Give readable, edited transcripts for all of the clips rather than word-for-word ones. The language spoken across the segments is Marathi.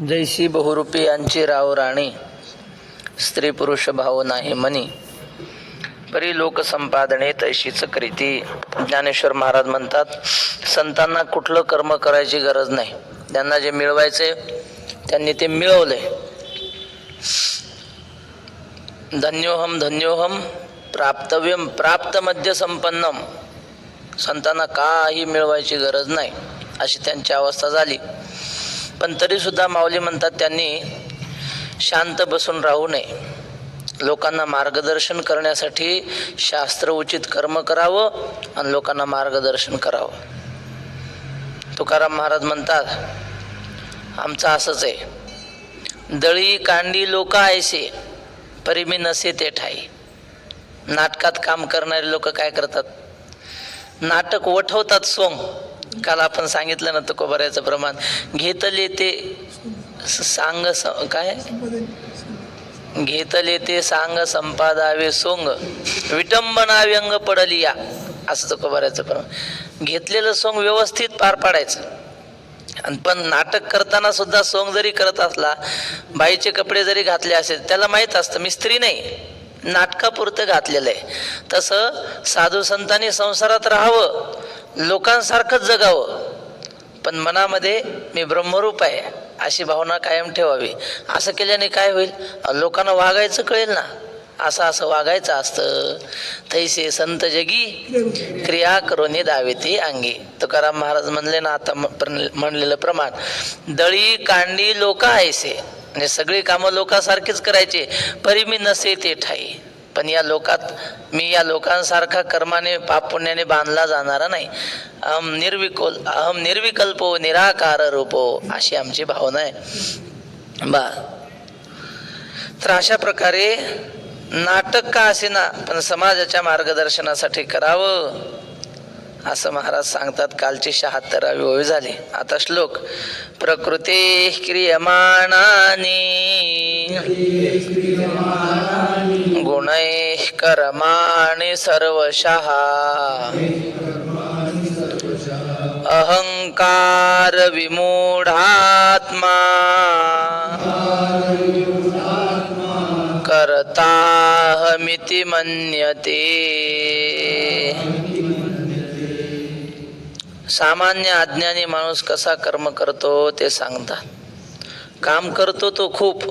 जैसी बहुरूपी यांची राव राणी, स्त्री पुरुष भाव नाही मनी, परी लोक संपादने तैशीच करीती. ज्ञानेश्वर महाराज म्हणतात, संतांना कुठलं कर्म करायची गरज नाही. त्यांना जे मिळवायचे त्यांनी ते मिळवले. धन्योहम धन्योहम प्राप्तव्यम प्राप्त मध्य संपन्नम. संतांना काही मिळवायची गरज नाही अशी त्यांची अवस्था झाली. पण तरी सुद्धा माऊली म्हणतात त्यांनी शांत बसून राहू नये. लोकांना मार्गदर्शन करण्यासाठी शास्त्र उचित कर्म करावं आणि लोकांना मार्गदर्शन करावं. तुकाराम महाराज म्हणतात, आमचं असंच आहे, दळी कांडी लोक ऐसे परी मी नसे ते ठाई. नाटकात काम करणारे लोक काय करतात, नाटक वठवतात सोंग. काल आपण सांगितलं ना तुकोबाऱ्याचं प्रमाण, घेतले ते सांग काय घेतले ते सांग संपादावे सोंग, विटंबना व्यंग पडली या, असं तुकोबाऱ्याचं प्रमाण. घेतलेलं सोंग व्यवस्थित पार पाडायचं. आणि पण नाटक करताना सुद्धा सोंग जरी करत असला, बाईचे कपडे जरी घातले असेल, त्याला माहीत असतं मी स्त्री नाही, नाटकापुरतं घातलेलं आहे. तसं साधू संतांनी संसारात राहावं, लोकांसारखंच जगावं, पण मनामध्ये मी ब्रह्मरूप आहे अशी भावना कायम ठेवावी. असं केल्याने काय होईल, लोकांना वागायचं कळेल ना, असं असं वागायचं असतं. तैसे संत जगी क्रिया करोनी दावेती अंगी. तुकाराम महाराज म्हणले ना, आता म्हणलेलं प्रमाण, दळी कांडी लोक ऐसे, म्हणजे सगळी कामं लोकांसारखीच करायची, परी मी नसे ते ठाई. पण या लोकात मी या लोकांसारखा कर्माने पाप पुण्याने बांधला जाणारा नाही. अहम निर्विकल्पो निराकार रूपो, अशी आमची भावना आहे बा. तर अशा प्रकारे नाटक का असेना पण समाजाच्या मार्गदर्शनासाठी करावं असं महाराज सांगतात. कालची 76वी ओवी झाली. आता श्लोक. प्रकृते क्रियमाणानि गुणैः कर्माणि सर्वशः अहंकार विमूढात्मा कर्ताहमिति मन्यते. सामान्य अज्ञानी माणूस कसा कर्म करतो ते सांगतात. काम करतो तो खूप,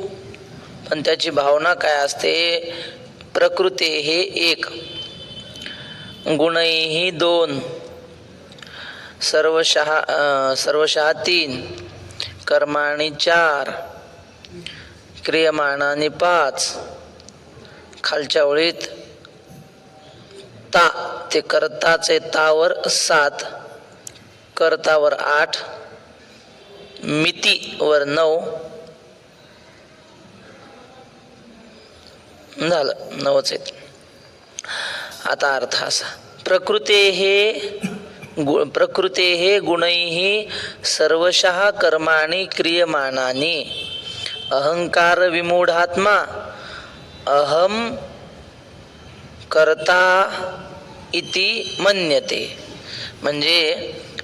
पण त्याची भावना काय असते, प्रकृती हे 1, गुणही 2, सर्वशः 3, कर्माणी 4, क्रियमाणानी 5, खालच्या ओळीत ता ते कर्ताचे तावर 7, कर्तावर 8, मितीवर 9, झालं 9च आहेत. आता अर्थ असा, प्रकृते हे गुणैः सर्वशः कर्माणि क्रियमाणानि अहंकार विमूढात्मा अहम कर्ता इति मन्यते. म्हणजे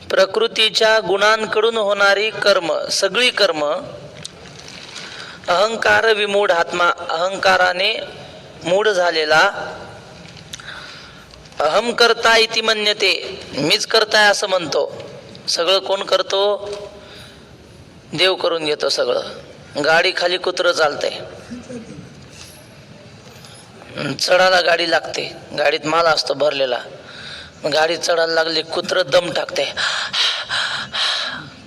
प्रकृतीच्या गुणांकडून होणारी कर्म, सगळी कर्म अहंकार विमूढ आत्मा, अहंकाराने मूढ झालेला, अहम करता इति मन्यते, मीच करताय असं म्हणतो. सगळं कोण करतो, देव करून घेतो सगळं. गाडी खाली कुत्रं चालतंय, चढायला गाडी लागते, गाडीत माल असतो भरलेला, गाडी चढायला लागली, कुत्रं दम टाकते.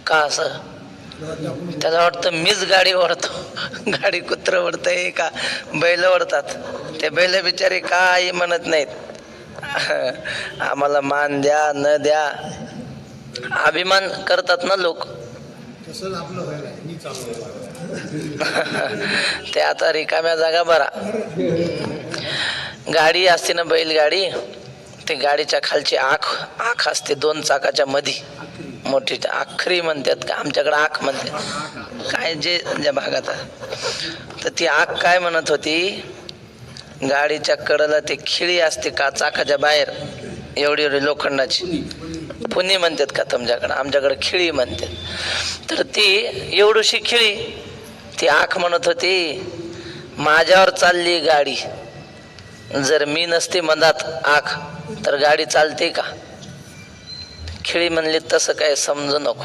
का असं, त्याला वाटतं मीच गाडी ओढतो. गाडी कुत्रं ओढतंय का बैल ओढतात. ते बैल बिचारे काही म्हणत नाहीत, आम्हाला मान द्या न द्या, अभिमान करतात ना लोक. ते आता रिकाम्या जागा भरा. गाडी असते ना बैलगाडी, ते गाडीच्या खालची आख असते 2 चाकाच्या मधी, मोठी आखरी म्हणतात का, आमच्याकडे आख म्हणतात काय, जे ज्या भागात. तर ती आख काय म्हणत होती, गाडीच्या कडेला ते खिळी असते का चाकाच्या बाहेर, एवढी एवढी लोखंडाची, पुणे म्हणतात का तुमच्याकडे, आमच्याकडे खिळी म्हणतात. तर ती एवढीशी खिळी ती आख म्हणत होती, माझ्यावर चालली गाडी, जर मी नसते मधात आख तर गाडी चालते का? खिळी म्हणली, तसं काय समजू नको,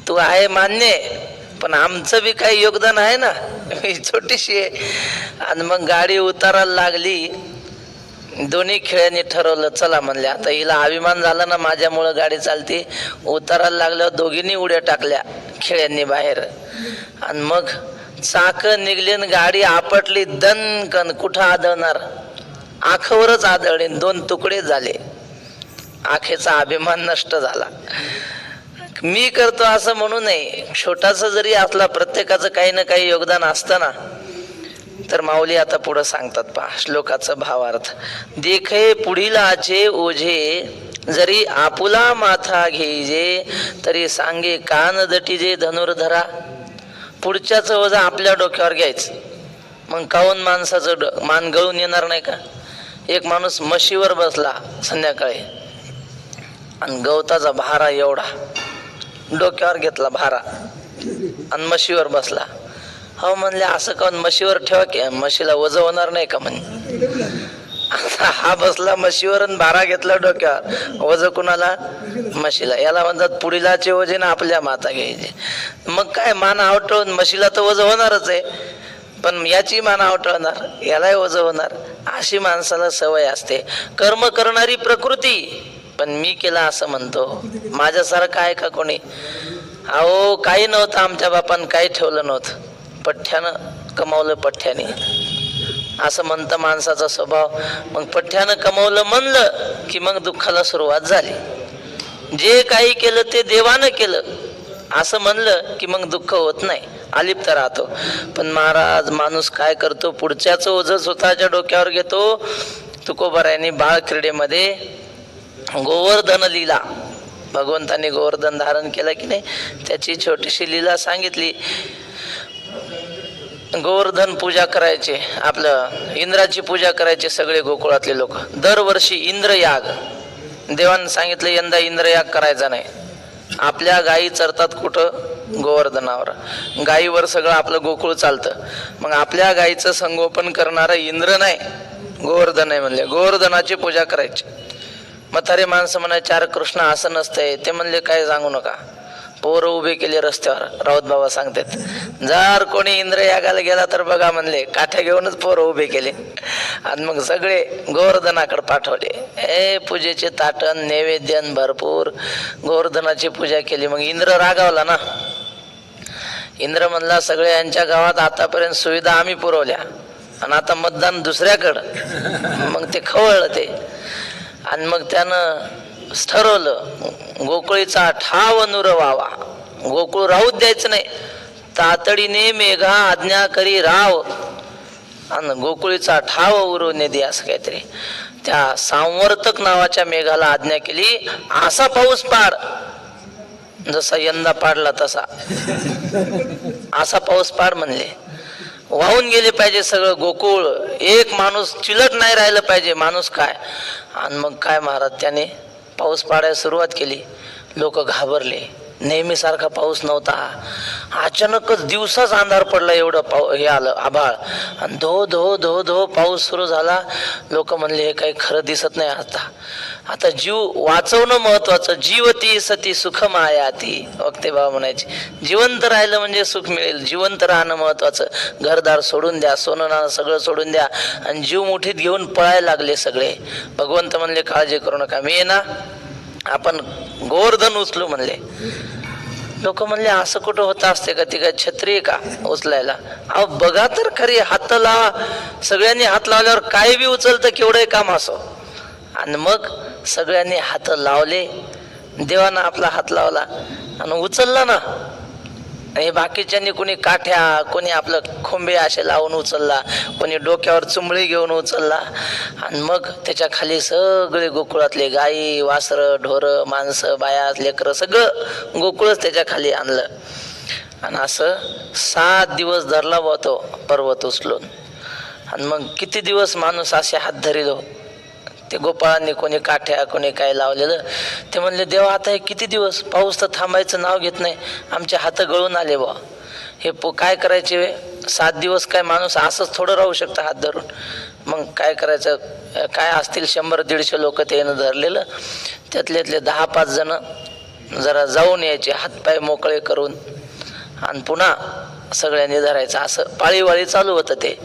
तू आहे मान्य, पण आमचं बी काही योगदान आहे ना, ही छोटीशी आहे. आणि मग गाडी उतारायला लागली. दोन्ही खेळ्यांनी ठरवलं, चला म्हणले आता हिला अभिमान झाला ना माझ्यामुळं गाडी चालते. उतारायला लागल्यावर दोघींनी उड्या टाकल्या खेळ्यांनी बाहेर, आणि मग चाक निघली, गाडी आपटली दणकन. कुठं आदळणार? आखवरच आदळले, 2 तुकडे झाले. आखेचा अभिमान नष्ट झाला. मी करतो असं म्हणू नये, छोटासा जरी असला, प्रत्येकाचं काही ना काही योगदान असतं ना. तर माऊली आता पुढं सांगतात पहा श्लोकाचा भावार्थ. देखे पुढीलाचे ओझे, जरी आपुला माथा घेजे, तरी सांगे कान दटीजे धनुर्धरा. पुढच्याच ओझं आपल्या डोक्यावर घ्यायचं, मग काहून माणसाचं मान गळून येणार नाही का? एक माणूस म्हशीवर बसला संध्याकाळी, आणि गवताचा भारा एवढा डोक्यावर घेतला भारा, आणि म्हशीवर बसला. हो म्हणले, असं काहून? म्हशीवर ठेवा की, म्हशीला वजन होणार नाही का म्हणे. हा बसला म्हशीवर आणि भारा घेतला डोक्यावर, वजन कुणाला? म्हशीला. याला म्हणतात पुढीलाचे ओझे ना आपल्या माथा घ्यायचे. मग काय, मान आवटवून म्हशीला तर वजन होणारच आहे, पण याची मान आवटवणार, यालाही वजन होणार. अशी माणसाला सवय असते. कर्म करणारी प्रकृती, पण मी केला असं म्हणतो. माझ्यासारखं आहे का कोणी? अहो काही नव्हतं आमच्या बापानं, काही ठेवलं नव्हतं, पठ्ठ्यानं कमावलं पठ्ठ्याने, असं म्हणतं माणसाचा स्वभाव. मग पठ्ठ्यानं कमावलं म्हणलं की मग दुःखाला सुरुवात झाली. जे काही केलं ते देवानं केलं असं म्हणलं की मग दुःख होत नाही, अलिप्त राहतो. पण महाराज माणूस काय करतो, पुढच्याच ओझं स्वतःच्या डोक्यावर घेतो. तुकोबारायांनी बाळ क्रीडेमध्ये गोवर्धन लीला, भगवंतांनी गोवर्धन धारण केलं की नाही, त्याची छोटीशी लीला सांगितली. गोवर्धन पूजा करायचे, आपलं इंद्राची पूजा करायचे सगळे गोकुळातले लोक. दरवर्षी इंद्रयाग, देवानं सांगितलं यंदा इंद्रयाग करायचा नाही. आपल्या गायी चरतात कुठं? गोवर्धनावर. गायीवर सगळं आपलं गोकुळ चालतं. मग आपल्या गायीचं संगोपन करणारा इंद्र नाही, गोवर्धन आहे म्हणले. गोवर्धनाची पूजा करायची. म्हातारे माणसं म्हणायचे, अरे कृष्ण असं नसतंय. ते म्हणले काय सांगू नका, पोरं उभे केले रस्त्यावर. राऊत बाबा सांगतात, जर कोणी इंद्रयागाला गेला तर बघा म्हणले, काठ्या घेऊनच पोरं उभे केले, आणि मग सगळे गोवर्धनाकडे पाठवले. पूजेचे ताटण नैवेद्यन भरपूर, गोवर्धनाची पूजा केली. मग इंद्र रागावला ना. इंद्र म्हणला, सगळे यांच्या गावात आतापर्यंत सुविधा आम्ही पुरवल्या, आणि आता मतदान दुसऱ्याकडं. मग ते खवळलं ते, आणि मग त्यानं ठरवलं गोकुळीचा ठाव नुर व्हावा, गोकुळ राहूच द्यायचं नाही. तातडीने मेघा आज्ञा करी राव, आणि गोकुळीचा ठाव उरवणे दे, असं काहीतरी. त्या सांवर्तक नावाच्या मेघाला आज्ञा केली, असा पाऊस पाड जसा यंदा पाडला तसा, असा पाऊस पाड म्हणले. वाहून गेले पाहिजे सगळं गोकुळ, एक माणूस चिलट नाही राहिलं पाहिजे. माणूस काय. आणि मग काय महाराज, त्याने पाऊस पाडायला सुरुवात केली. लोक घाबरले, नेहमीसारखा पाऊस नव्हता. अचानकच दिवसाच अंधार पडला, एवढं हे आलं आभाळ, आणि धो धो धो धो पाऊस सुरू झाला. लोक म्हणले, हे काही खरं दिसत नाही. आता जीव वाचवणं महत्वाचं. जीवती सती सुख मायाती, वक्ते बाबा म्हणायचे, जिवंत राहिलं म्हणजे सुख मिळेल. जिवंत राहणं महत्वाचं. घरदार सोडून द्या, सोनं नाणं सगळं सोडून द्या, आणि जीव मुठीत घेऊन पळायला लागले सगळे. भगवंत म्हणले, काळजी करू नका, मी आहे ना, आपण गोवर्धन उचलू म्हणले. लोक म्हणले, असं कुठं होत असते का? ती काय छत्री का उचलायला? अहो बघा तर खरी, हात लावा. सगळ्यांनी हात लावल्यावर काय बी उचलतं, केवढंही काम असो. आणि मग सगळ्यांनी हात लावले. देवानं आपला हात लावला आणि उचलला ना. आणि बाकीच्यांनी कोणी काठ्या, कोणी आपलं खोंबे असे लावून उचलला, कोणी डोक्यावर चुंबळी घेऊन उचलला. आणि मग त्याच्या खाली सगळे गोकुळातले गाई, वासरं, ढोरं, माणसं, बाया, लेकरं सगळं गोकुळच त्याच्या खाली आणलं. आणि असं 7 दिवस धरला होतो पर्वत उचलून. आणि मग किती दिवस माणूस असे हात धरिलो. ते गोपाळांनी कोणी काठ्या, कोणी काय लावलेलं. ते म्हणले, देवा आता हे किती दिवस? पाऊस तर थांबायचं नाव घेत नाही, आमचे हात गळून आले बा. हे काय करायचे, 7 दिवस काय माणूस असंच थोडं राहू शकतं हात धरून. मग काय करायचं, काय असतील 100-150 लोक त्यानं धरलेलं, त्यातले 10-5 जण जरा जाऊन यायचे हातपाय मोकळे करून, आणि पुन्हा सगळ्यांनी धरायचं. असं पाळीवाळी चालू होतं ते.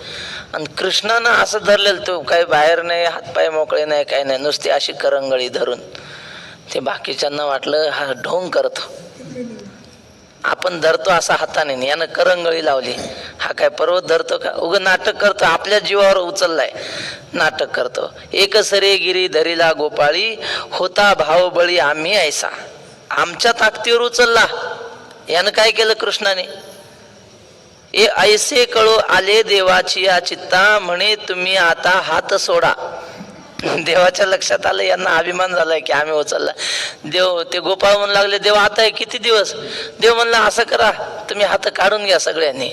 आणि कृष्णानं असं धरलेलं, तो काही बाहेर नाही, हातपाय मोकळे नाही, काय नाही, नुसती अशी करंगळी धरून. ते बाकीच्यांना वाटलं हा ढोंग करतो, आपण धरतो असा हाताने, यानं करंगळी लावली, हा काय पर्वत धरतो का, उगं नाटक करतो, आपल्या जीवावर उचललाय, नाटक करतो. एक सरे गिरी धरिला गोपाळी, होता भाव बळी आम्ही ऐसा. आमच्या ताकदीवर उचलला. यानं काय केलं कृष्णाने, ए ऐसे कळो आले देवाची या चित्ता, म्हणे तुम्ही आता हात सोडा. देवाच्या लक्षात आलं, यांना अभिमान झालाय की आम्ही उचलला. देव, ते गोपाळ म्हणू लागले, देव आता आहे किती दिवस. देव म्हणला असं करा, तुम्ही हात काढून घ्या सगळ्यांनी.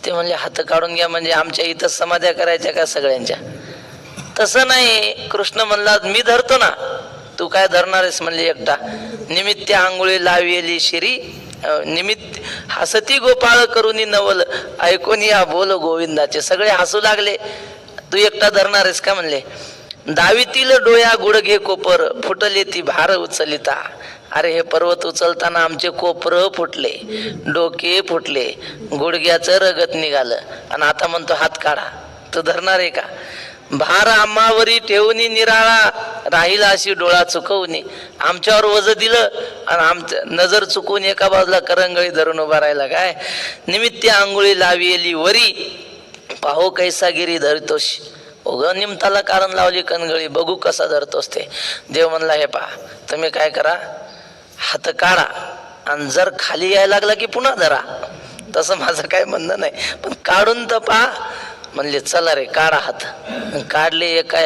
ते म्हणले हात काढून घ्या म्हणजे आमच्या इथं समाध्या करायच्या का सगळ्यांच्या. तसं नाही, कृष्ण म्हणला मी धरतो ना, तू काय धरणार आहेस म्हणले एकटा. निमित्त आंघोळी लाविली शिरी, निमित्त हसती गोपाळ करुनी नवल, ऐकून या बोल गोविंदाचे. सगळे हसू लागले, तू एकटा धरणार आहेस का म्हणले. दावीतील डोया गुडघे कोपर, फुटले ती भार उचलिता. अरे हे पर्वत उचलताना आमचे कोपर फुटले, डोके फुटले, गुडघ्याचं रगत निघालं, आणि आता म्हणतो हात काढा. तू धरणार आहे का. भार आम्हावरी ठेवणी निराळा, राहिला अशी डोळा चुकवणी. आमच्यावर वज दिलं आणि आमचं नजर चुकवून एका बाजूला करंगळी धरून उभा राहिला काय. निमित्त आंघोळी लाविली वरी, पाहो कैसा गिरी धरतोस. उग निमताला कारण लावली कणगळी, बघू कसा धरतोस ते. देव म्हणला हे पहा, तुम्ही काय करा, हात काढा, आणि जर खाली यायला लागला की पुन्हा धरा. तसं माझं काय म्हणणं नाही, पण काढून तर पहा. म्हणले चला रे काढा हात. काढले एका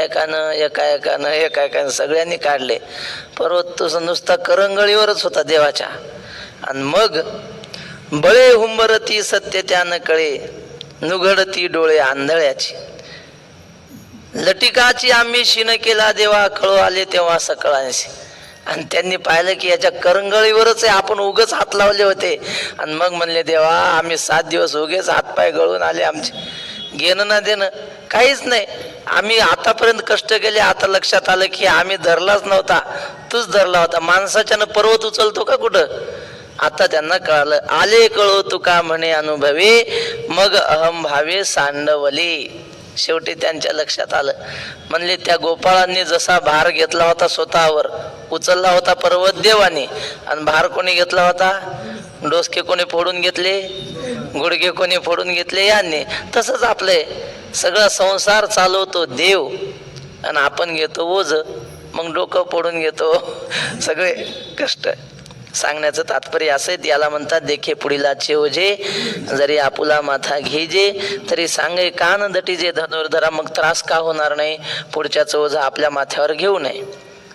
सगळ्यांनी काढले. पर्वत तुझं नुसता करंगळीवरच होता देवाच्या. आणि मग बळे हुंबरती सत्य त्यानं कळे, नुघडती डोळे आंधळ्याची. लटिकाची आम्ही शिन केला देवा, कळो आले तेव्हा सकळांशी. आणि त्यांनी पाहिलं की याच्या करंगळीवरच आहे, आपण उगच हात लावले होते. आणि मग म्हणले देवा आम्ही 7 दिवस उगेच हातपाय गळून आले, आमचे घेणं ना देणं काहीच नाही. आम्ही आतापर्यंत कष्ट केले, आता लक्षात आलं की आम्ही धरलाच नव्हता, तूच धरला होता. माणसाच्यानं पर्वत उचलतो का कुठं. आता त्यांना कळालं. आले कळो तुका म्हणे अनुभवे, मग अहम भावे सांडवले. शेवटी त्यांच्या लक्षात आलं. म्हणले त्या गोपाळांनी जसा भार घेतला होता स्वतःवर, उचलला होता पर्वत देवाने, आणि भार कोणी घेतला होता, डोसके कोणी फोडून घेतले, गुडघे कोणी फोडून घेतले यांनी. तसंच आपले सगळा संसार चालवतो देव, आणि आपण घेतो ओझ, मग डोकं फोडून घेतो सगळे कष्ट. सांगण्याचं तात्पर्य असं आहे, याला म्हणतात देखे पुढीलाचे ओझे, जरी आपुला माथा घेजे तरी सांगे कान दटीजे धनुर्धरा. मग त्रास का होणार नाही, पुढच्याचं ओझं आपल्या माथ्यावर घेऊ नये.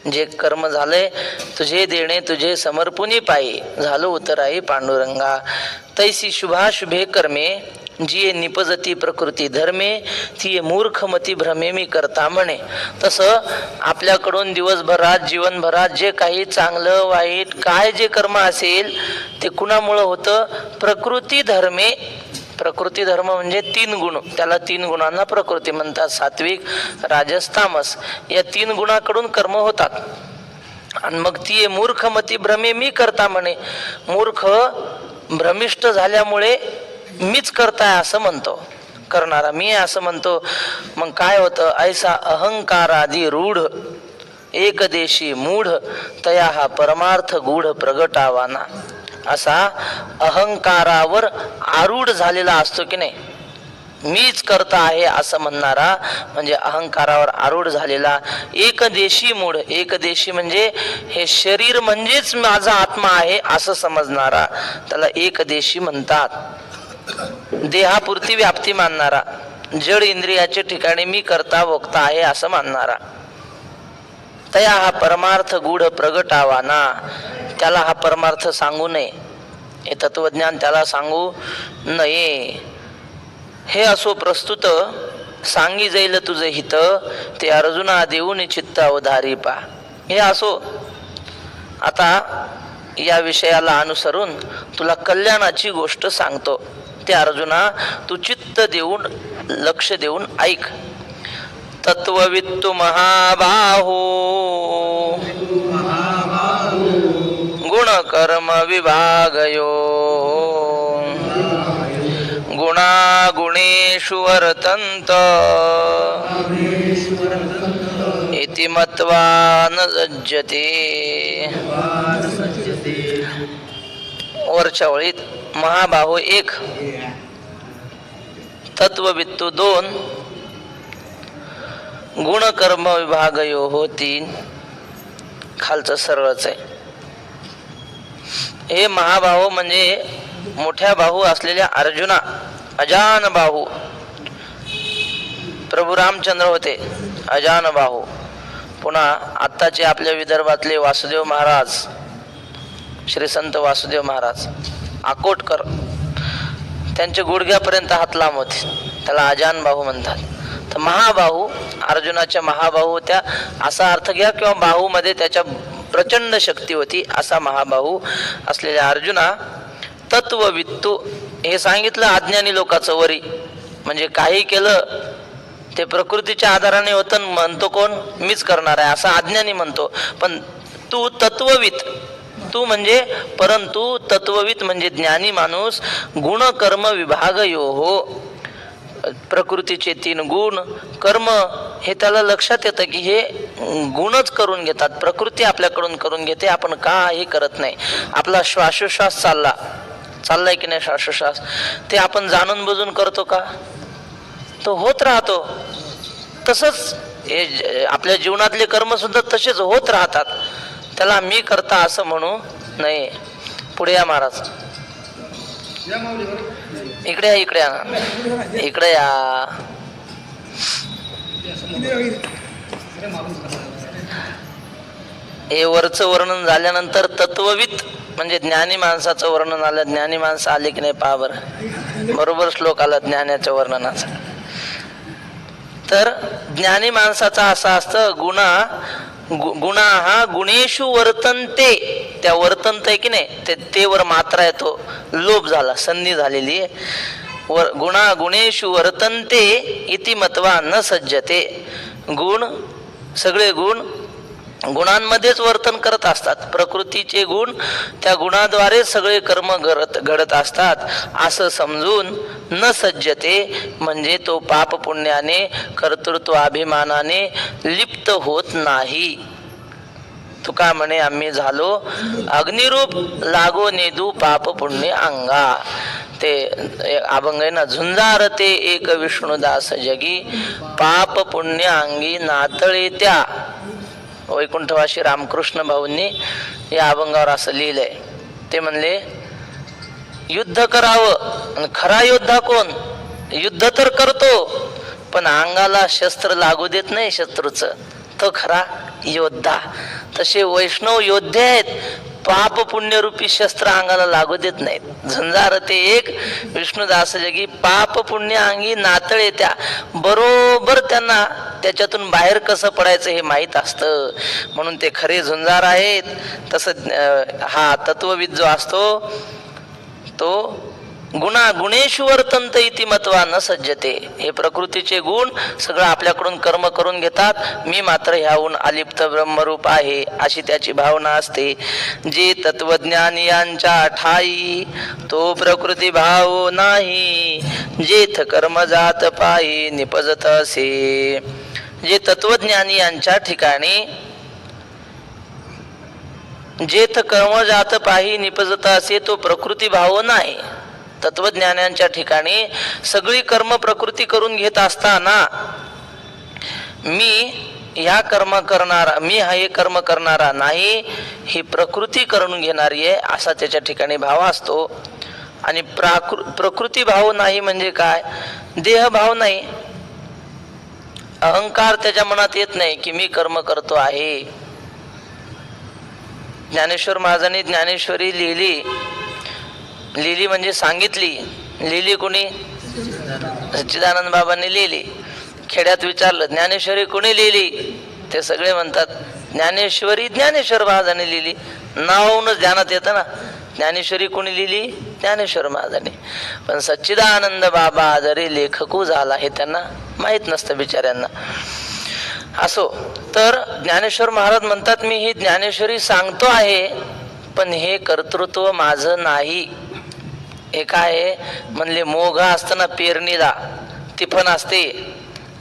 जे कर्म झाले तुझे देणे तुझे समर्पुनी पायी, झालो उतराई पांडुरंगा. तैसी शुभाशुभे कर्मे, जिये निपजती प्रकृती धर्मे, ती मूर्खमती भ्रमे मी करता म्हणे. तसं आपल्याकडून दिवसभरात जीवनभरात जे काही चांगलं वाईट काय जे कर्म असेल ते कुणामुळं होतं, प्रकृती धर्मे. प्रकृती धर्म म्हणजे 3 गुण, त्याला 3 गुणांना प्रकृती म्हणतात, सात्विक राजस तामस. या 3 गुणाकडून कर्म होतात. आणि मग ती मूर्खमती भ्रमे मी करता म्हणे. मूर्ख भ्रमिष्ट झाल्यामुळे मीच करताय असं म्हणतो, करणारा मी असं म्हणतो. मग काय होतं, ऐसा अहंकारादी रूढ एकदेशी मूढ, तया हा परमार्थ गूढ प्रगटावाना. असा अहंकारावर आरूढ झालेला असतो की नाही, मीच करता आहे असं म्हणणारा म्हणजे अहंकारावर आरूढ झालेला. एकदेशी मूढ, एकदेशी म्हणजे हे शरीर म्हणजेच माझा आत्मा आहे असं समजणारा, त्याला एकदेशी म्हणतात. देहापुरती व्याप्ती मानणारा, जड इंद्रियाच्या ठिकाणी मी करता भोगता आहे असं मानणारा. तया हा परमार्थ गूढ प्रगटावाना, त्याला हा परमार्थ सांगू नये, हे तत्वज्ञान त्याला सांगू नये. हे असो प्रस्तुत सांगी जाईल तुझे हित, ते अर्जुना देऊन चित्त अवधारी पा. हे असो. आता या विषयाला अनुसरून तुला कल्याणाची गोष्ट सांगतो. ते अर्जुना तू चित्त देऊन लक्ष देऊन ऐक. तत्ववित्तु महाबाहो गुणकर्म विभागयो गुणागुणेषु वर्तन्त इति मत्वा न सज्जते. वरच्या ओळीत महाबाहो 1, तत्ववित्तु 2, गुणकर्म विभागयो 3. खालचं सरळच आहे. हे महाबाहो म्हणजे मोठ्या बाहू असलेल्या अर्जुना, अजान बाहू. प्रभू रामचंद्र होते अजान बाहू. पुन्हा आत्ताचे आपल्या विदर्भातले वासुदेव महाराज, श्री संत वासुदेव महाराज आकोटकर, त्यांचे गुडघ्यापर्यंत हात लांब होते, त्याला अजान बाहू म्हणतात. तर महाबाहू अर्जुनाच्या महाबाहू होत्या असा अर्थ घ्या, किंवा बाहूमध्ये त्याच्या प्रचंड शक्ती होती असा महाबाहू असलेल्या अर्जुना. तत्ववित्तू हे सांगितलं अज्ञानी लोकांचं वरी, म्हणजे काही केलं ते प्रकृतीच्या आधाराने होतं. म्हणतो कोण? मीच करणार आहे असा अज्ञानी म्हणतो. पण तू तत्ववित, तू म्हणजे परंतु तत्ववित म्हणजे ज्ञानी माणूस. गुणकर्म विभागयो हो, प्रकृतीचे 3 गुण, कर्म हे त्याला लक्षात येतं की हे गुणच करून घेतात. प्रकृती आपल्याकडून करून घेते, आपण काही करत नाही. आपला श्वासोश्वास चाललाय की नाही श्वासोश्वास, ते आपण जाणून बुजून करतो का? तो होत राहतो. तसंच हे आपल्या जीवनातले कर्म सुद्धा तसेच होत राहतात. त्याला मी करता असं म्हणू नये. पुढे या महाराज, इकडे या, इकडे या, इकडे या. हे वरचं वर्णन झाल्यानंतर तत्ववित म्हणजे ज्ञानी माणसाचं वर्णन आलं. ज्ञानी माणसं आले की नाही पहा बरं, बरोबर श्लोक आला ज्ञानाच्या वर्णनाचा. तर ज्ञानी माणसाचा असा असतं गुणा हा गुणेषु वर्तन्ते. त्या वर्तनते की नाही ते वर मात्रा येतो, लोभ झाला, संधी झालेली आहे. गुणेषु वर्तन्ते इति मत्वा न सज्जते. गुण, सगळे गुण गुणांमध्येच वर्तन करत असतात. प्रकृतीचे गुण, त्या गुणाद्वारे सगळे कर्म घडत असतात असं समजून न सज्जते म्हणजे तो पाप पुण्याने कर्तृत्व अभिमानाने लिप्त होत नाही. तुका म्हणे आम्ही झालो अग्निरूप लागो नेदू पाप पुण्य अंगा. ते अभंग आहे ना, झुंजारते एक विष्णुदास जगी पाप पुण्य अंगी नातळे त्या. वैकुंठवासी रामकृष्ण भाऊंनी या अभंगावर असं लिहिलंय. ते म्हणले युद्ध करावं, आणि खरा योद्धा कोण? युद्ध तर करतो पण अंगाला शस्त्र लागू देत नाही शत्रूच, तो खरा योद्धा. तसे वैष्णव योद्धे आहेत, पाप पुण्यरूपी शस्त्र अंगाला लागू देत नाहीत. झंझारते एक विष्णुदास जगी पाप पुण्य अंगी नातळे त्या. बरोबर त्यांना त्याच्यातून बाहेर कसं पडायचं हे माहीत असतं, म्हणून ते खरे झुंजार आहेत. तसं हा तत्वविद जो असतो तो गुणेषु वर्तन्ते इति मत्वा न सज्जते. हे प्रकृतीचे गुण सगळं आपल्याकडून कर्म करून घेतात. मी मात्र ह्याहून अलिप्त ब्रह्मरूप आहे अशी त्याची भावना असते. जे तत्वज्ञानी यांच्या ठाई तो प्रकृती भाव नाही. जेथ कर्म जात पायी निपजत असे. जे तत्वज्ञानी यांच्या ठिकाणी जेथ कर्म जात पायी निपजत असे तो प्रकृती भाव नाही. तत्वज्ञानांच्या ठिकाणी सगळी कर्म प्रकृती करून घेत असताना मी ह्या कर्म करणारा, मी हा हे कर्म करणारा नाही, ही प्रकृती करून घेणारी आहे असा त्याच्या ठिकाणी भाव असतो. आणि प्रकृती भाव नाही म्हणजे काय? देहभाव नाही, अहंकार त्याच्या मनात येत नाही की मी कर्म करतो आहे. ज्ञानेश्वर महाराजांनी ज्ञानेश्वरी लिहिली म्हणजे सांगितली. लिहिली कोणी? सच्चिदानंद बाबांनी लिहिली. खेड्यात विचारलं ज्ञानेश्वरी कोणी लिहिली, ते सगळे म्हणतात ज्ञानेश्वरी ज्ञानेश्वर महाराजांनी लिहिली. नावाहूनच ध्यानात येतं ना. ज्ञानेश्वरी कोणी लिहिली? ज्ञानेश्वर महाराजांनी. पण सच्चिदानंद बाबा जरी लेखकू झाला हे त्यांना माहीत नसतं बिचाऱ्यांना. असो, तर ज्ञानेश्वर महाराज म्हणतात मी ही ज्ञानेश्वरी सांगतो आहे, पण हे कर्तृत्व माझं नाही. हे काय म्हणले? मोघा असतं ना पेरणीला, तिफन असते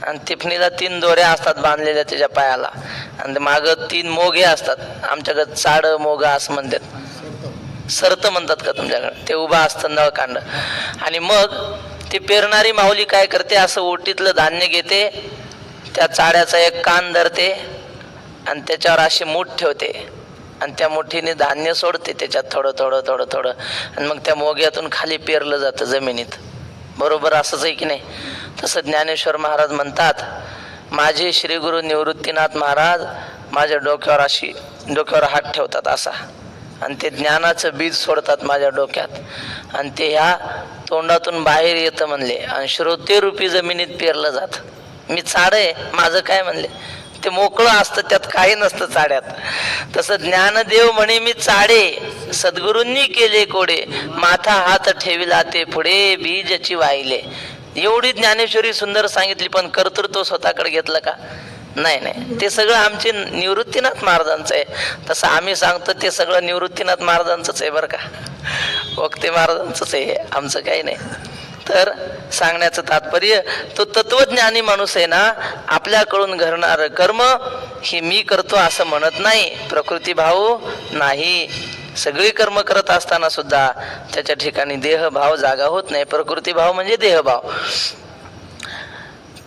आणि तिफणीला 3 दोऱ्या असतात बांधलेल्या त्याच्या पायाला, आणि मागं 3 मोघे असतात. आमच्याकडे चाड मोगा असं म्हणतात, सरत म्हणतात का तुमच्याकडे? ते उभा असतं नळकांड. आणि मग ती पेरणारी माऊली काय करते? असं ओटीतलं धान्य घेते, त्या चाड्याचा एक कान धरते आणि त्याच्यावर अशी मूठ ठेवते आणि त्या मुठीने धान्य सोडते त्याच्यात थोडं थोडं थोडं थोडं, आणि मग त्या मोग्यातून खाली पेरलं जातं जमिनीत. बरोबर असंच आहे की नाही? तसं ज्ञानेश्वर महाराज म्हणतात, माझे श्री गुरु निवृत्तीनाथ महाराज माझ्या डोक्यावर हात ठेवतात असा, आणि ते ज्ञानाचं बीज सोडतात माझ्या डोक्यात, आणि ते ह्या तोंडातून बाहेर येतं म्हणले, आणि श्रोतेरूपी जमिनीत पेरलं जातं. मी चाड आहे, माझं काय म्हणले? ते मोकळं असतं, त्यात काही नसतं चाड्यात. तसं ज्ञानदेव म्हणे मी चाडे, सद्गुरूंनी केले कोडे, माथा हात ठेविला ते पुढे बीजची वाहिले. एवढी ज्ञानेश्वरी सुंदर सांगितली, पण कर्तृत्व स्वतःकडे घेतलं का? नाही नाही. ते सगळं आमचे निवृत्तीनाथ महाराजांचं आहे. तसं आम्ही सांगतो ते सगळं निवृत्तीनाथ महाराजांचंच आहे बरं का, वक्ते महाराजांचंच आहे, आमचं काही नाही. तर सांगण्याचं तात्पर्य, तो तत्वज्ञानी माणूस आहे ना, आपल्याकडून घडणारं कर्म हे मी करतो असं म्हणत नाही. प्रकृती भाव नाही. सगळी कर्म करत असताना सुद्धा त्याच्या ठिकाणी देहभाव जागा होत नाही. प्रकृती भाव म्हणजे देहभाव.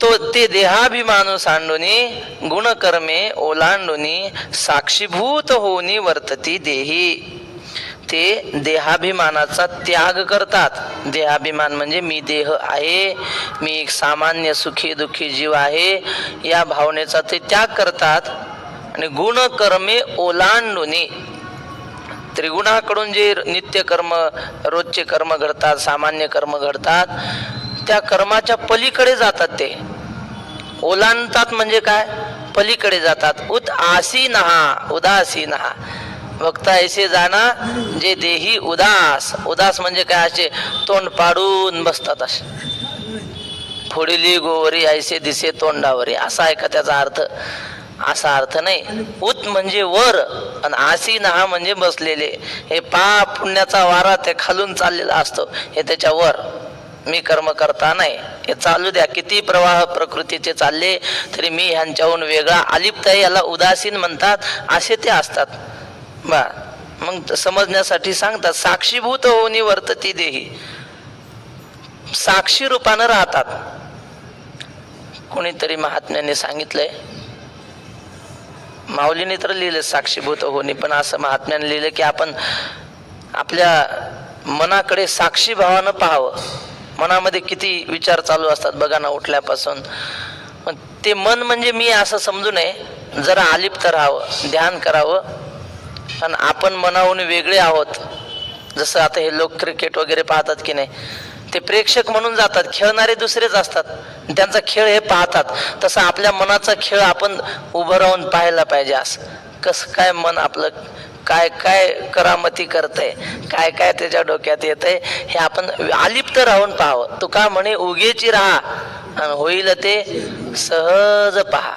तो ते देहाभिमानू सांडुनी गुणकर्मे ओलांडुनी साक्षीभूत होऊनी वर्तती देही. ते देहाभिमानाचा त्याग करतात. देहाभिमान म्हणजे मी देह आहे, मी एक सामान्य सुखी दुःखी जीव आहे, या भावनेचा ते त्याग करतात. आणि गुणकर्मे ओलांडुनी, त्रिगुणाकडून जे नित्य कर्म रोजचे कर्म घडतात, सामान्य कर्म घडतात, त्या कर्माच्या पलीकडे जातात. ते ओलांडतात म्हणजे काय? पलीकडे जातात. उदासीनहा, उदासीनहा वक्ता ऐसे जाना जे देही उदास. उदास म्हणजे काय? असे तोंड पाडून बसतात, असे फोडिली गोवरी ऐसे दिसे तोंडावरी, असा आहे का त्याचा अर्थ? असा अर्थ नाही. उत म्हणजे वर, आणि आसीनहा म्हणजे बसलेले. हे पाप पुण्याचा वारा ते खालून चाललेला असतो, हे त्याच्या वर. मी कर्म करता नाही, हे चालू द्या. किती प्रवाह प्रकृतीचे चालले तरी मी ह्यांच्याहून वेगळा अलिप्त आहे, याला उदासीन म्हणतात. असे ते असतात बा. मग समजण्यासाठी सांगतात, साक्षीभूत होऊनी वर्तती देही. साक्षी रूपानं राहतात. कोणीतरी महात्म्याने सांगितलंय, माऊलीने तर लिहिलं साक्षीभूत होऊनी, पण असं महात्म्याने लिहिलं की आपण आपल्या मनाकडे साक्षी भावानं पाहावं. मनामध्ये किती विचार चालू असतात बघा ना, उठल्यापासून. मग ते मन म्हणजे मी असं समजू नये, जरा अलिप्त राहावं, ध्यान करावं. आणि आपण मनाहून वेगळे आहोत. जसं आता हे लोक क्रिकेट वगैरे पाहतात की नाही, ते प्रेक्षक म्हणून जातात, खेळणारे दुसरेच असतात, त्यांचा खेळ हे पाहतात. तसं आपल्या मनाचा खेळ आपण उभं राहून पाहायला पाहिजे. असं कसं काय मन आपलं काय काय करामती करतंय, काय काय त्याच्या डोक्यात येतंय, हे आपण अलिप्त राहून पाहावं. तुका म्हणे उगेची राहा आणि होईल ते सहज पहा.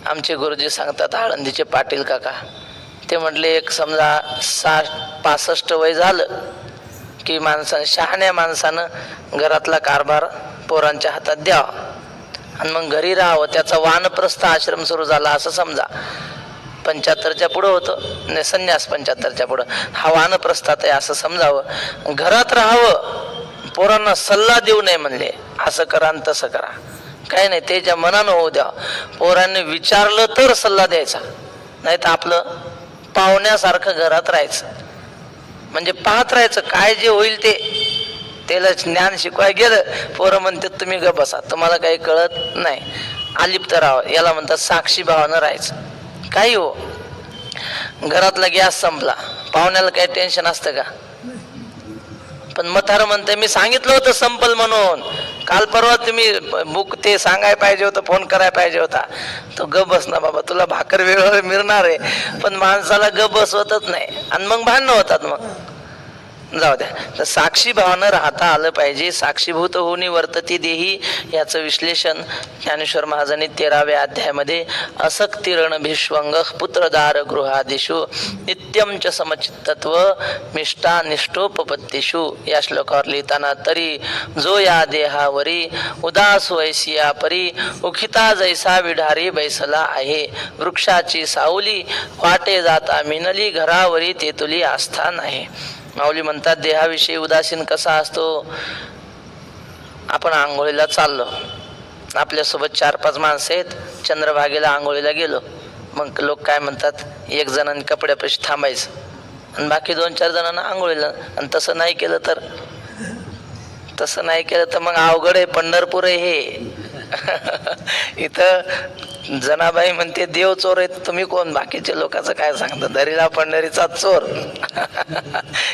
आमचे गुरुजी सांगतात, आळंदीचे पाटील काका, ते म्हटले एक समजा 65 वय झालं की शहाण्या माणसानं घरातला कारभार पोरांच्या हातात द्यावा आणि मग घरी राहावं. त्याचा वानप्रस्थ आश्रम सुरू झाला असं समजा. 75च्या पुढं होतं, नाही संन्यास 75च्या पुढं, हा वानप्रस्थात आहे असं समजावं. घरात राहावं, पोरांना सल्ला देऊ नये म्हणले, असं करा आणि तसं करा, काही नाही, त्याच्या मनानं होऊ द्या. पोरांनी विचारलं तर सल्ला द्यायचा, नाही तर आपलं पाहुण्यासारखं घरात राहायचं. म्हणजे पाहत राहायचं, काय जे होईल ते. त्याला ज्ञान शिकवाय गेलं, पोरं म्हणतात तुम्ही ग बसा, तुम्हाला काही कळत नाही, अलिप्त राहावं. याला म्हणतात साक्षी भावानं राहायचं. काही हो, घरातला गॅस संपला, पाहुण्याला काही टेन्शन असतं का? पण म्हातारं म्हणते मी सांगितलं होतं संपल म्हणून, काल परवा तुम्ही बुक ते सांगायला पाहिजे होतं, फोन करायला पाहिजे होता. तो गप बस ना बाबा, तुला भाकर वेळेवर मिळणार आहे, पण माणसाला गप बसवतच नाही आणि मग भांडणं होतात. मग जाऊ द्या. तर साक्षी भावानं राहता आलं पाहिजे. साक्षीभूत होऊनी वर्तती देही याचं विश्लेषण ज्ञानेश्वर महाराजांनी 13व्या अध्यायामध्ये असक्ती रणभिष्वंग पुत्रदार गृहादिषु नित्यम च समचित्तत्व मिष्टा निष्ठोपपत्तीषु या श्लोकावर लिहिताना, तरी जो या देहावरी उदास वैसिया परी उखिता जैसा विढारी बैसला आहे, वृक्षाची सावली वाटे जाता मिनली घरावरी तेतुली आस्था नाही. माऊली म्हणतात, देहाविषयी उदासीन कसा असतो. आपण आंघोळीला चाललो, आपल्यासोबत 4-5 माणसं आहेत, चंद्रभागेला आंघोळीला गेलो. मग लोक काय म्हणतात, 1 जणांनी कपड्यापाशी थांबायचं आणि बाकी 2-4 जणांना आंघोळीला. आणि तसं नाही केलं तर मग अवघड आहे. पंढरपूर आहे हे. इथं जनाबाई म्हणते देव चोर आहेत, तुम्ही कोण? बाकीच्या लोकांचं काय सांगता, दरीला पंढरीचा चोर.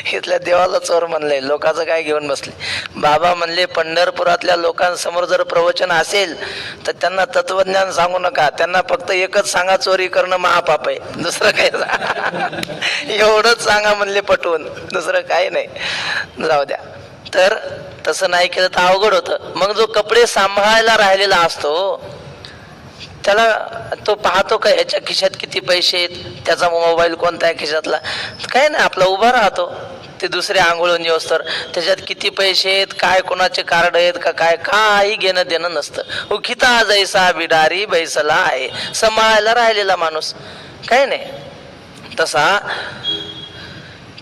इथल्या देवाला चोर म्हणले, लोकांचं काय घेऊन बसले. बाबा म्हणले, पंढरपुरातल्या लोकांसमोर जर प्रवचन असेल तर त्यांना तत्वज्ञान सांगू नका, त्यांना फक्त एकच सांगा, चोरी करणं महापाप आहे, दुसरं काय एवढंच सांगा म्हणले पटवून, दुसरं काही नाही. जाऊ द्या. तर तसं नाही केलं तर अवघड होतं. मग जो कपडे सांभाळायला राहिलेला असतो त्याला तो पाहतो का ह्याच्या खिशात किती पैसे आहेत, त्याचा मोबाईल कोणता आहे खिशातला, काय नाही, आपला उभा राहतो. ते दुसरे आंघोळून येऊस्तर त्याच्यात किती पैसे आहेत, काय कोणाचे कार्ड आहेत का काय, काही घेणं देणं नसतं. उखिता जैसा बिडारी बैसला आहे, सांभाळायला राहिलेला माणूस, काय नाही. तसा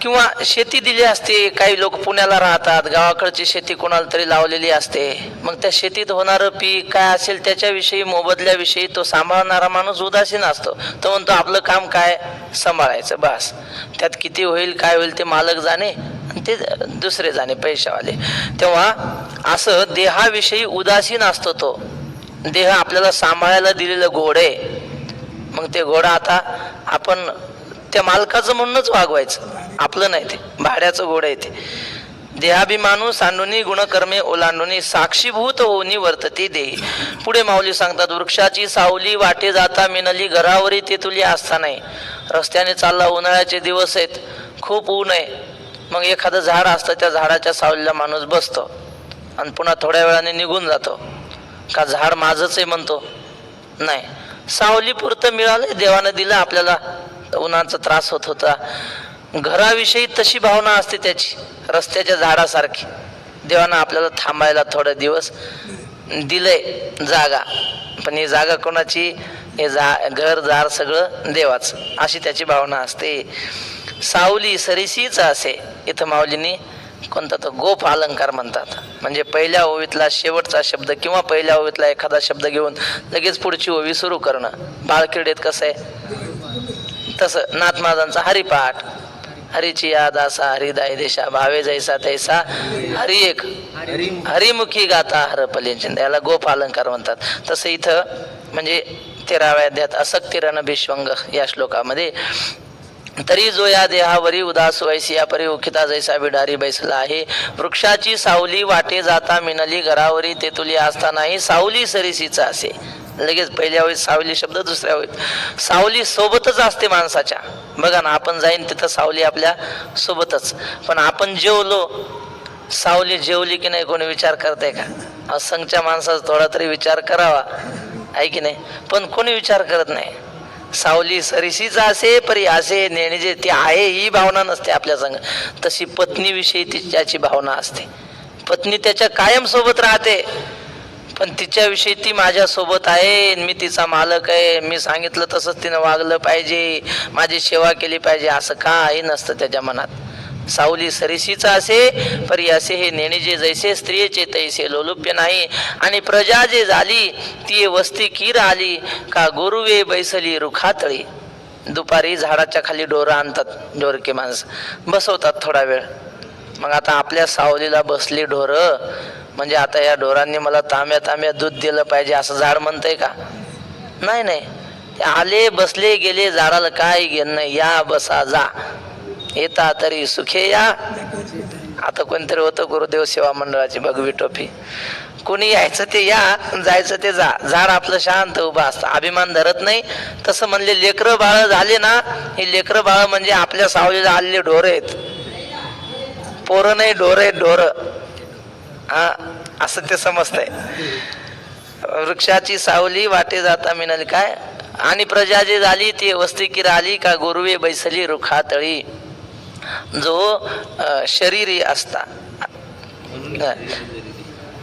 किंवा शेती दिली असते. काही लोक पुण्याला राहतात, गावाकडची शेती कोणाला तरी लावलेली असते. मग त्या शेतीत होणारं पीक काय असेल त्याच्याविषयी, मोबदल्याविषयी तो सांभाळणारा माणूस उदासीन असतो. तो म्हणतो आपलं काम काय, सांभाळायचं बस. त्यात किती होईल काय होईल ते मालक जाणे आणि ते दुसरे जाणे, पैशावाले. तेव्हा असं देहाविषयी उदासीन असतो तो. देह आपल्याला सांभाळायला दिलेलं घोडे, मग ते घोडा आता आपण त्या मालकाचं म्हणूनच वागवायचं, आपलं नाही, ते भाड्याचं घोडं आहे ते. देहाभिमानू सांडुनी गुणकर्मे ओलांडुनी साक्षीभूत होऊनी वर्तती देही. पुढे माऊली सांगतात, वृक्षाची सावली वाटे जाता मिनली घरावरी तेतुली आस्था नाही. रस्त्याने चालला, उन्हाळ्याचे दिवस आहेत, खूप ऊन आहे, मग एखादं झाड असतं, त्या झाडाच्या सावलीला माणूस बसतो आणि पुन्हा थोड्या वेळाने निघून जातो. का झाड माझंच आहे म्हणतो? नाही, सावली पुरतं मिळालंय, देवानं दिलं आपल्याला, उन्हाचा त्रास होत होता. घराविषयी तशी भावना असते त्याची, रस्त्याच्या झाडासारखी. देवानं आपल्याला थांबायला थोडे दिवस दिलंय जागा, पण ही जागा कोणाची, हे घर दार सगळं देवाचं, अशी त्याची भावना असते. सावली सरीसीच असे. इथं माऊलींनी कोणता तो गोप अलंकार म्हणतात, म्हणजे पहिल्या ओवीतला शेवटचा शब्द किंवा पहिल्या ओवीतला एखादा शब्द घेऊन लगेच पुढची ओवी सुरू करणं. बाळक्रीडेत कसं आहे तसं नाथ महाराजांचा हरिपाठ, हरीची याद असा हरिदाय देशा भावे जैसा तैसा हरी एक हरिमुखी गाता हरपलिंचिंद, याला गोप अलंकार म्हणतात. तसं इथं म्हणजे 13व्या अध्यायात असक्ती रणभिष्वंग या श्लोकामध्ये, तरी जो या देहावरी उदास वैसिया परी उखिता जैसा बिडारी बैसला आहे, वृक्षाची सावली वाटे जाता मिनली घरावरी तेतुली आस्था नाही, सावली सरीसीचा असे. लगेच पहिल्या वेळी सावली शब्द, दुसऱ्या वेळी सावली सोबतच असते माणसाच्या. बघा ना, आपण जाईन तिथं सावली आपल्या सोबतच, पण आपण जेवलो, सावली जेवली की नाही कोणी विचार करते का? असंख्य माणसाचा थोडा तरी विचार करावा, आहे की नाही? पण कोणी विचार करत नाही. सावली सरीसीचा असे परी असे नेणजे ती आहे, ही भावना नसते आपल्या संग. तशी पत्नीविषयी तिच्याची भावना असते. पत्नी त्याच्या कायम सोबत राहते, पण तिच्याविषयी ती माझ्या सोबत आहे, मी तिचा मालक आहे, मी सांगितलं तसंच तिनं वागलं पाहिजे, माझी सेवा केली पाहिजे, असं काही नसतं त्याच्या मनात. सावली सरीसीचा असे परी असे हे नेणीजे जैसे स्त्रियेचे तैसे लोलुप्य नाही, आणि प्रजा जे झाली ती वस्ती कीर आली, का गोरुवे बैसली रुखातळी. दुपारी झाडाच्या खाली डोरं आणतात, डोरके माणसं बसवतात थोडा वेळ. मग आता आपल्या सावलीला बसली ढोरं, म्हणजे आता या ढोरांनी मला तांब्या दूध दिलं पाहिजे असं झाड म्हणतंय का? नाही नाही, आले बसले गेले, झाडाला काय घेणं नाही, या बसा जा, येता तरी सुखे या. आता कोणतरी होतं गुरुदेव सेवा मंडळाची भगवी टोपी, कोणी यायचं ते या, जायचं ते जा. झाड आपलं शांत उभं असतं, अभिमान धरत नाही. तसं म्हणले लेकरं बाळ झाले ना, हे लेकरं बाळ म्हणजे आपल्या सावलीला आलेले ढोर आहेत. पोरं नाही, ढोर आहेत, ढोर. हा, असं ते समजतंय. वृक्षाची सावली वाटे जाता मिळाली काय, आणि प्रजा जी झाली ती वस्ती की राहिली का गुरुवे बैसली रुखातळी. जो शरीरी असता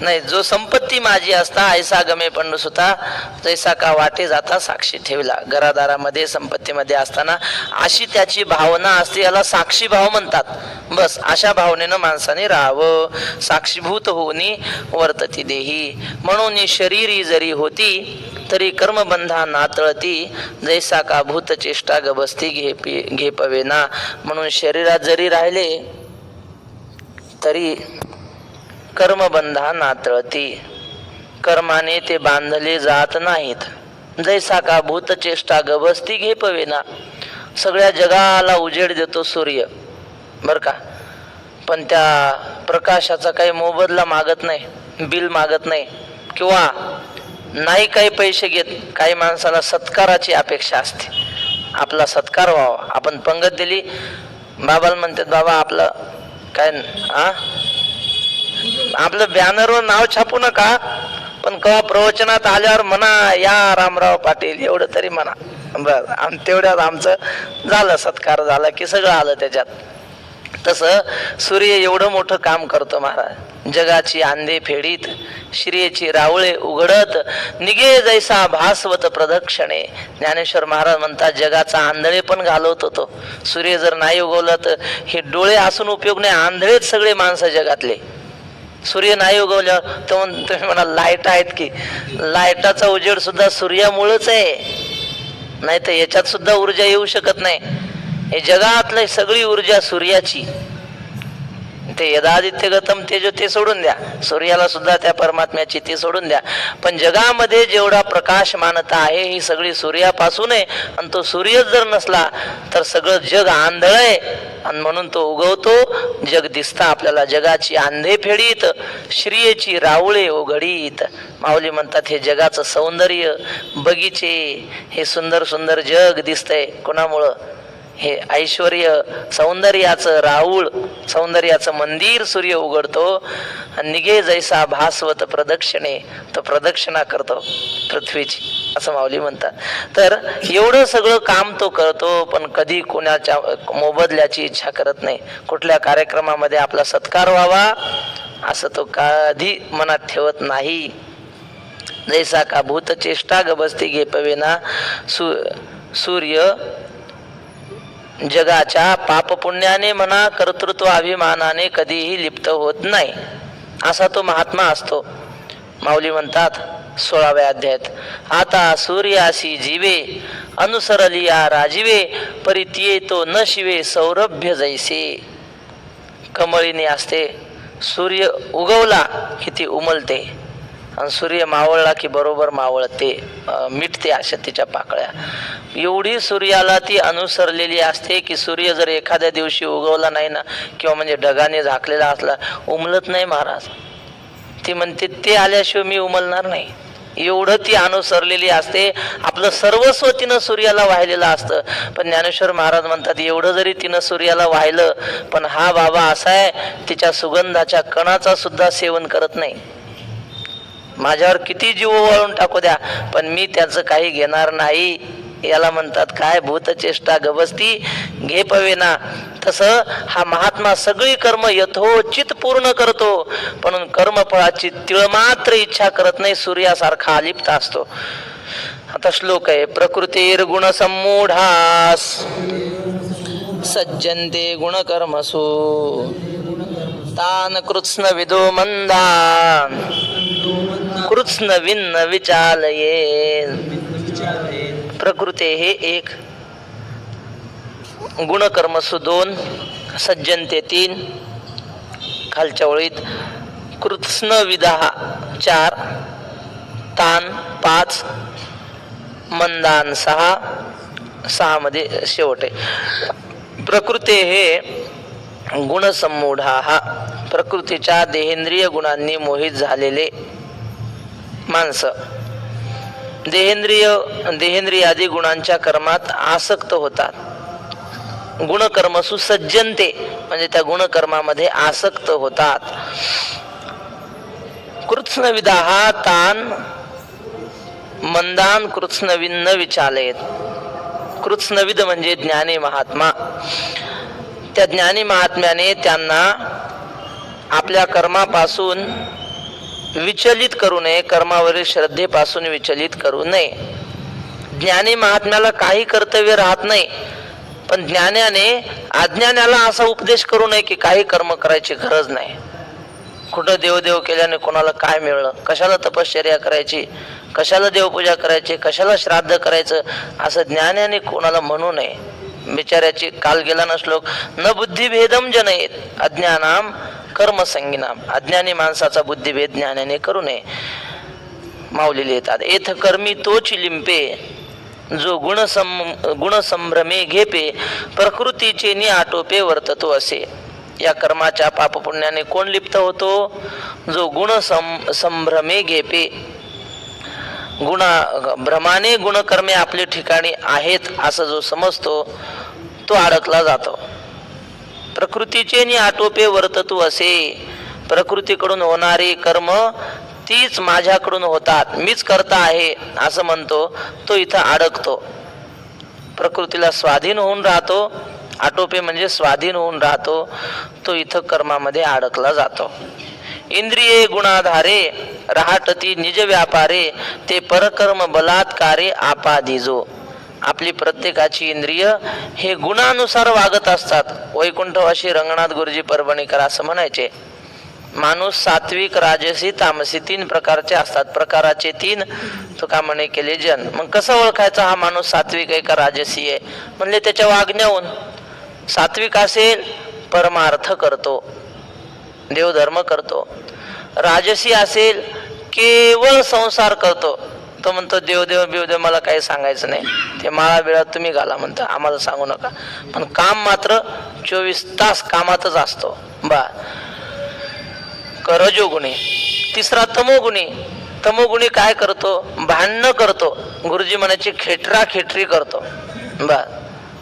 नाही, जो संपत्ती माझी असता ऐसा गमे पंडू सुता, जैसा का वाटे जाता साक्षी ठेवला. घरादारामध्ये संपत्तीमध्ये असताना अशी त्याची भावना असते, याला साक्षी भाव म्हणतात. बस अशा भावनेनं माणसाने राहावं. साक्षीभूत होऊनी वर्तती देही. म्हणून शरीरी जरी होती तरी कर्मबंधा नातळती, जैसा का भूत चेष्टा गबसती घेपवेना. म्हणून शरीरात जरी राहिले तरी कर्मबंधा नातळती, कर्माने ते बांधले जात नाहीत. जैसा का भूत चेष्टा गबसती घेपवेना. सगळ्या जगाला उजेड देतो सूर्य बर का, पण त्या प्रकाशाचा काही मोबदला मागत नाही, बिल मागत नाही, किंवा नाही काही पैसे घेत. काही माणसाला सत्काराची अपेक्षा असते, आपला सत्कार व्हावा. आपण पंगत दिली, बाबाला म्हणतात बाबा आपलं काय आपलं बॅनरवर नाव छापू नका, पण केव्हा प्रवचनात आल्यावर म्हणा या रामराव पाटील, एवढं तरी म्हणा. बर, आणि तेवढ्यात आमचं झालं, सत्कार झाला की सगळं आलं त्याच्यात. तसं सूर्य एवढं मोठं काम करतो महाराज. जगाची आंधे फेडीत, श्रियेची रावळे उघडत, निघे जैसा भासवत प्रदक्षिणे. ज्ञानेश्वर महाराज म्हणतात जगाचा आंधळे पण घालवतो तो. सूर्य जर नाही उगवला तर हे डोळे असून उपयोग नाही, आंधळेच सगळे माणसं जगातले. सूर्य नाही उगवल्यावर तर तुम्ही म्हणा लाईट आहेत की, लाईटाचा उजेड सुद्धा सूर्यामुळेच आहे, नाही तर याच्यात सुद्धा ऊर्जा येऊ शकत नाही. हे जगातलं सगळी ऊर्जा सूर्याची. ते यदादित्य गतम तेजो ते सोडून द्या, सूर्याला सुद्धा त्या परमात्म्याची ती सोडून द्या. पण जगामध्ये जेवढा प्रकाशमानता आहे ही सगळी सूर्यापासून आहे. आणि तो सूर्यच जर नसला तर सगळं जग आंधळ आहे, आणि म्हणून तो उगवतो, जग दिसता आपल्याला. जगाची आंधे फेडीत, श्रियेची रावळे उघडीत. माऊली म्हणतात हे जगाचं सौंदर्य, बगीचे, हे सुंदर सुंदर जग दिसतंय कोणामुळं? हे ऐश्वर्य, सौंदर्याचं राऊळ, सौंदर्याचं मंदिर सूर्य उघडतो. आणि निघे जैसा भासवत प्रदक्षिणे, तो प्रदक्षिणा करतो पृथ्वीची, असं माऊली म्हणतात. तर एवढं सगळं काम तो करतो, पण कधी कोणाच्या मोबदल्याची इच्छा करत नाही. कुठल्या कार्यक्रमामध्ये आपला सत्कार व्हावा असं तो कधी मनात ठेवत नाही. जैसा का भूत चेष्टा गबसती घेपवेना. सूर्य जगाच्या पापपुण्याने म्हणा कर्तृत्व अभिमानाने कधीही लिप्त होत नाही, असा तो महात्मा असतो. माऊली म्हणतात 16व्या अध्यायात, आता सूर्यासी जीवे अनुसरलिया राजीवे, परित्ये तो न शिवे सौरभ्य जैसे. कमळीने असते, सूर्य उगवला की ती उमलते, आणि सूर्य मावळला की बरोबर मावळते, मिटते अशा तिच्या पाकळ्या. एवढी सूर्याला ती अनुसरलेली असते की सूर्य जर एखाद्या दिवशी उगवला नाही ना, किंवा म्हणजे ढगाने झाकलेला असला, उमलत नाही महाराज. ती म्हणते ते आल्याशिवाय मी उमलणार नाही, एवढं ती अनुसरलेली असते. आपलं सर्वस्व तिनं सूर्याला वाहिलेलं असतं. पण ज्ञानेश्वर महाराज म्हणतात एवढं जरी तिनं सूर्याला वाहिलं, पण हा बाबा असा आहे तिच्या सुगंधाच्या कणाचा सुद्धा सेवन करत नाही. माझ्यावर किती जीव वळून टाकू द्या, पण मी त्याचं काही घेणार नाही. याला म्हणतात काय, भूतचेष्टा गबसती घेपवेना. तसं हा महात्मा सगळी कर्म यथोचित पूर्ण करतो, पण कर्मफळाची तिळमात्र इच्छा करत नाही, सूर्यासारखा अलिप्त असतो. आता श्लोक आहे, प्रकृतीर गुण सम्मूढास सज्जन्ते गुणकर्मसु तान कृत्स्न विदो मंदा कृत्स्न विन्न विचालये. प्रकृते हे एक, गुणकर्मसु 2, सज्जनते 3, खालच्या ओळीत कृत्स्न विदाह 4, तान 5, मंदान 6 मध्ये शेवट आहे. प्रकृते हे गुणसम्मूढा, प्रकृतीच्या देहेंद्रिय गुणांनी मोहित झालेले. माणसं देहेंद्रियादी गुणांच्या कर्मात आसक्त होतात. गुणकर्मसु सज्जनते म्हणजे त्या गुणकर्मामध्ये आसक्त होतात. कृत्स्नविदाः तान मंदान कृत्स्नविन्न विचालेत. कृत्स्नविद म्हणजे ज्ञानी महात्मा. त्या ज्ञानी महात्म्याने त्यांना आपल्या कर्मापासून विचलित करू नये, कर्मावरील श्रद्धेपासून विचलित करू नये. ज्ञानी महात्म्याला काही कर्तव्य राहत नाही, पण ज्ञानाने अज्ञानाला असा उपदेश करू नये की काही कर्म करायची गरज नाही. कुठं देवदेव केल्याने कोणाला काय मिळलं, कशाला तपश्चर्या करायची, कशाला देवपूजा करायची, कशाला श्राद्ध करायचं, असं ज्ञानाने कोणाला म्हणू नये. बिचाऱ्याची काल गेला ना श्लोक, न बुद्धिभेदम जनयेत अज्ञानाम कर्मसंगिनाम. अज्ञानी माणसाचा बुद्धिभेद ज्ञानाने करू नये. माऊली येतात, एथ कर्मी तोच लिंपे जो गुणसंभ्रमे घेपे प्रकृतीचे नि आटोपे वर्ततो असे. या कर्माच्या पापपुण्याने कोण लिप्त होतो? जो संभ्रमे घेपे, भ्रमाने गुणकर्मे आपल्या ठिकाणी आहेत असं जो समजतो तो अडकला जातो. प्रकृतीचे नि आटोपे वर्ततो असे. प्रकृतीकडून होणारी कर्म तीच माझ्याकडून होतात, मीच करता आहे असं म्हणतो तो इथं अडकतो. प्रकृतीला स्वाधीन होऊन राहतो, आटोपे म्हणजे स्वाधीन होऊन राहतो, तो इथं कर्मामध्ये अडकला जातो. इंद्रिये गुणाधारे राहटती निज व्यापारे ते परकर्म बलात्कारे आपादिजो. आपली प्रत्येकाची इंद्रिय हे गुणानुसार वागत असतात. वैकुंठवासी रंगनाथ गुरुजी परभणीकर असं म्हणायचे, माणूस सात्विक राजसी तामसी तीन प्रकारचे असतात. प्रकाराचे तीन तुका म्हणे केले जन. मग कसं ओळखायचा हा माणूस सात्विक आहे का राजसी आहे? म्हणले त्याच्या वागण्याहून. सात्विक असेल परमार्थ करतो, देवधर्म करतो. राजसी असेल केवळ संसार करतो. तो म्हणतो देवदेव मला काही सांगायचं नाही, ते माळा बिळा तुम्ही घाला म्हणतो, आम्हाला सांगू नका. पण काम मात्र 24 तास कामातच असतो. रजोगुणी. तिसरा तमोगुणी. तमोगुणी काय करतो? भांडणं करतो. गुरुजी म्हणायचे खेटरी करतो.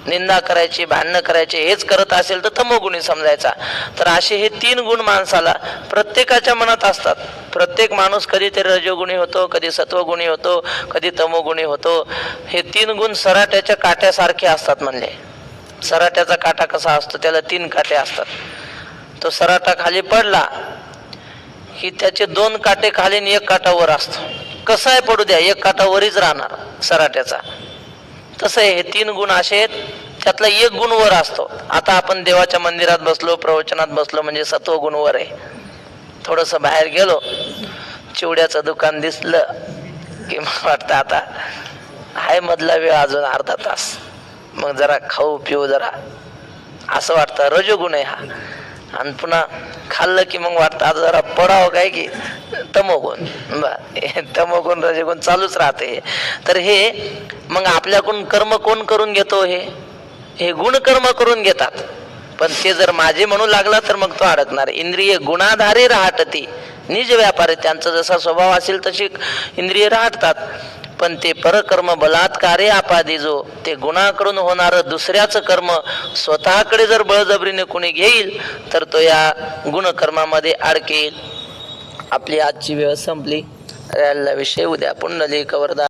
निंदा करायची, भांडणं करायचे, हेच करत असेल तर तमोगुणी समजायचा. तर असे हे 3 गुण माणसाला प्रत्येकाच्या मनात असतात. प्रत्येक माणूस कधीतरी रजोगुणी होतो, कधी सत्वगुणी होतो, कधी तमोगुणी होतो. हे 3 गुण सराट्याच्या काट्यासारखे असतात म्हणले. सराट्याचा काटा कसा असतो? त्याला 3 काटे असतात. तो सराटा खाली पडला की त्याचे 2 काटे खाली आणि 1 काटा वर असतो. कसाही पडू द्या, 1 काटा वरीच राहणार सराट्याचा. तसं हे 3 गुण असे आहेत, त्यातला 1 गुण वर असतो. आता आपण देवाच्या मंदिरात बसलो, प्रवचनात बसलो म्हणजे सत्वगुण वर आहे. थोडस बाहेर गेलो, चिवड्याचं दुकान दिसलं की मग वाटतं आता आहे मधला वेळ अजून अर्धा तास, मग जरा खाऊ पिऊ जरा, असं वाटतं. रजोगुण आहे हा. आणि पुन्हा खाल्लं की मग वाटतं आज जरा पडावं काय की तमोगुण. तमोगुण रजोगुण चालूच राहते. तर हे मग आपल्याकडून कर्म कोण करून घेतो? हे गुणकर्म करून घेतात. पण ते जर माझे म्हणू लागला तर मग तो अडकणार. इंद्रिय गुणाधारे राहटती निज व्यापारी. त्यांचा जसा स्वभाव असेल तशी इंद्रिय राहतात. पण ते परकर्म बलात्कारे आपादिजो. ते गुणाकडून होणार दुसऱ्याचं कर्म स्वतःकडे जर बळजबरीने कोणी घेईल तर तो या गुणकर्मामध्ये अडकेल. आपली आजची वेळ संपली. राहिलेला विषय उद्या. पुंडलिक वरदा.